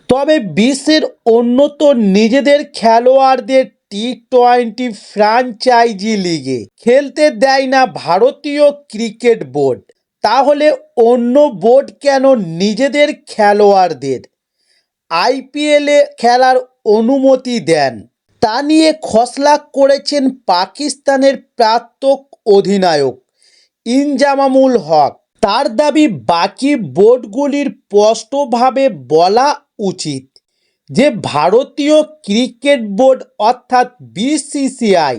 তবে বিশ্বের অন্যত নিজেদের খেলোয়াড়দের টি-20 ফ্র্যাঞ্চাইজি লিগে খেলতে দেয় না ভারতীয় ক্রিকেট বোর্ড। তাহলে অন্য বোর্ড কেন নিজেদের খেলোয়াড়দের আইপিএলে খেলার অনুমতি দেন? তা নিয়ে খসড়া করেছেন পাকিস্তানের প্রাক্তন অধিনায়ক ইনজামামুল হক। তার দাবি, বাকি বোর্ডগুলির স্পষ্টভাবে বলা উচিত যে ভারতীয় ক্রিকেট বোর্ড অর্থাৎ বিসিসিআই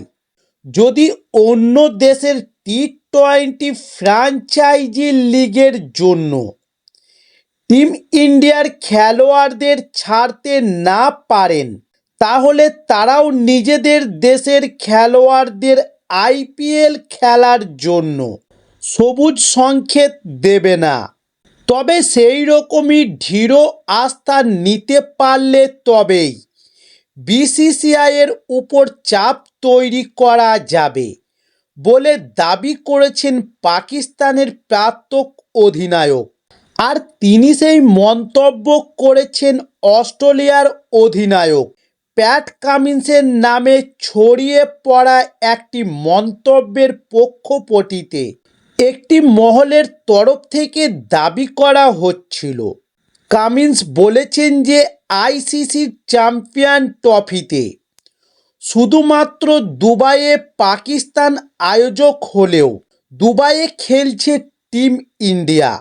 যদি অন্য দেশের টি-20 ফ্র্যাঞ্চাইজি লিগের জন্য টিম ইন্ডিয়ার খেলোয়াড়দের ছাড়তে না পারেন, তাহলে তারাও নিজেদের দেশের খেলোয়াড়দের আইপিএল খেলার জন্য সবুজ সংকেত দেবে না। তবে সেই রকমই দৃঢ় আস্থা নিতে পারলে তবেই বিসিসিআইয়ের উপর চাপ তৈরি করা যাবে বলে দাবি করেছেন পাকিস্তানের প্রাক্তন অধিনায়ক। আর তিনি সেই মন্তব্য করেছেন অস্ট্রেলিয়ার অধিনায়ক প্যাট কামিন্সের নামে ছড়িয়ে পড়া একটি মন্তব্যের প্রেক্ষাপটে। একটি মহলের তরফ থেকে দাবি করা হচ্ছিল, কামিন্স বলেছেন যে আইসিসি চ্যাম্পিয়ন ট্রফিতে শুধুমাত্র দুবাইয়ে পাকিস্তান আয়োজক হলেও দুবাইয়ে খেলছে টিম ইন্ডিয়া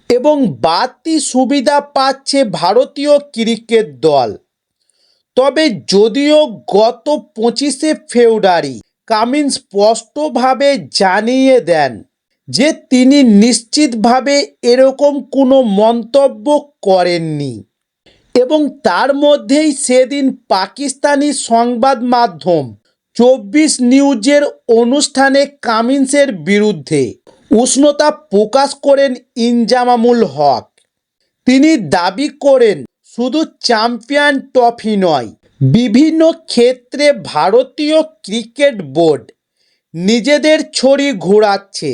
এবং বাড়তি সুবিধা পাচ্ছে ভারতীয় ক্রিকেট দল। তবে যদিও গত 25শে ফেব্রুয়ারি কামিন্স স্পষ্টভাবে জানিয়ে দেন যে তিনি নিশ্চিতভাবে এরকম কোনো মন্তব্য করেননি এবং তার মধ্যেই সেদিন পাকিস্তানি সংবাদ মাধ্যম 24 নিউজের অনুষ্ঠানে কামিন্সের বিরুদ্ধে উষ্ণতা প্রকাশ করেন ইনজামামুল হক। তিনি দাবি করেন, শুধু চ্যাম্পিয়ন ট্রফি নয়, বিভিন্ন ক্ষেত্রে ভারতীয় ক্রিকেট বোর্ড নিজেদের ছড়ি ঘোরাচ্ছে।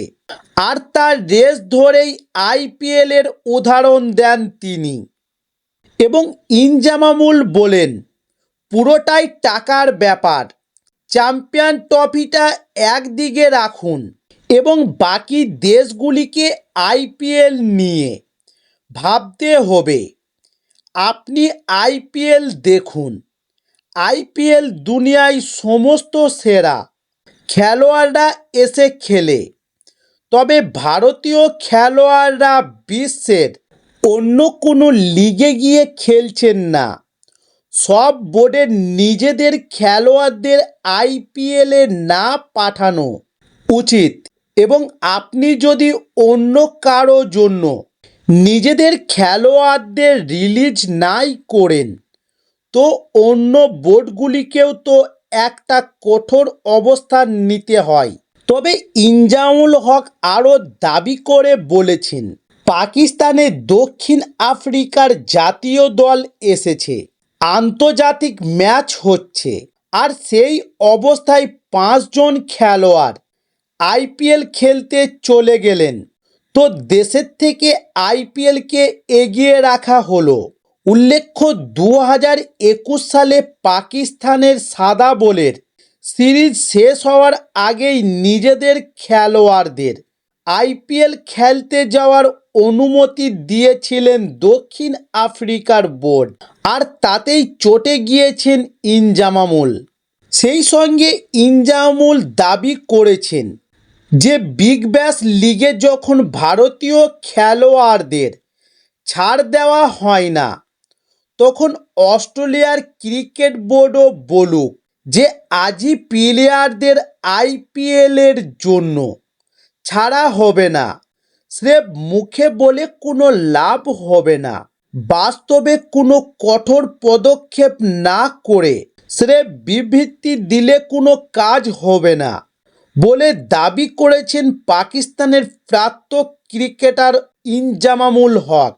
আর তার রেশ ধরেই আইপিএলের উদাহরণ দেন তিনি। এবং ইনজামামুল বলেন, পুরোটাই টাকার ব্যাপার। চ্যাম্পিয়ন ট্রফিটা একদিকে রাখুন এবং বাকি দেশগুলিকে আইপিএল নিয়ে ভাবতে হবে। আপনি আইপিএল দেখুন, আইপিএল দুনিয়ায় সমস্ত সেরা খেলোয়াড়রা এসে খেলে। তবে ভারতীয় খেলোয়াড়রা বিশ্বের অন্য কোনো লিগে গিয়ে খেলছেন না। সব বোর্ডের নিজেদের খেলোয়াড়দের আইপিএলে না পাঠানো উচিত এবং আপনি যদি অন্য কারো জন্য নিজেদের খেলোয়াড়দের রিলিজ নাই করেন, তো অন্য বোর্ডগুলিকেও তো একটা কঠোর অবস্থান নিতে হয়। তবে ইনজামামুল হক আরও দাবি করে বলেছেন, পাকিস্তানে দক্ষিণ আফ্রিকার জাতীয় দল এসেছে, আন্তর্জাতিক ম্যাচ হচ্ছে, আর সেই অবস্থায় 5 জন খেলোয়াড় আইপিএল খেলতে চলে গেলেন, তো দেশের থেকে আইপিএলকে এগিয়ে রাখা হলো। উল্লেখ্য, 2021 সালে পাকিস্তানের সাদা বলের সিরিজ শেষ হওয়ার আগেই নিজেদের খেলোয়াড়দের আইপিএল খেলতে যাওয়ার অনুমতি দিয়েছিলেন দক্ষিণ আফ্রিকার বোর্ড, আর তাতেই চটে গিয়েছেন ইনজামামুল। সেই সঙ্গে ইনজামামুল দাবি করেছেন যে বিগ ব্যাশ লিগে যখন ভারতীয় খেলোয়াড়দের ছাড় দেওয়া হয় না, তখন অস্ট্রেলিয়ার ক্রিকেট বোর্ডও বলুক যে আজই প্লেয়ারদের আইপিএলের জন্য ছাড়া হবে না। স্রেফ মুখে বলে কোনো লাভ হবে না, বাস্তবে কোনো কঠোর পদক্ষেপ না করে স্রেফ বিবৃতি দিলে কোনো কাজ হবে না বলে দাবি করেছেন পাকিস্তানের প্রাক্তন ক্রিকেটার ইনজামামুল হক।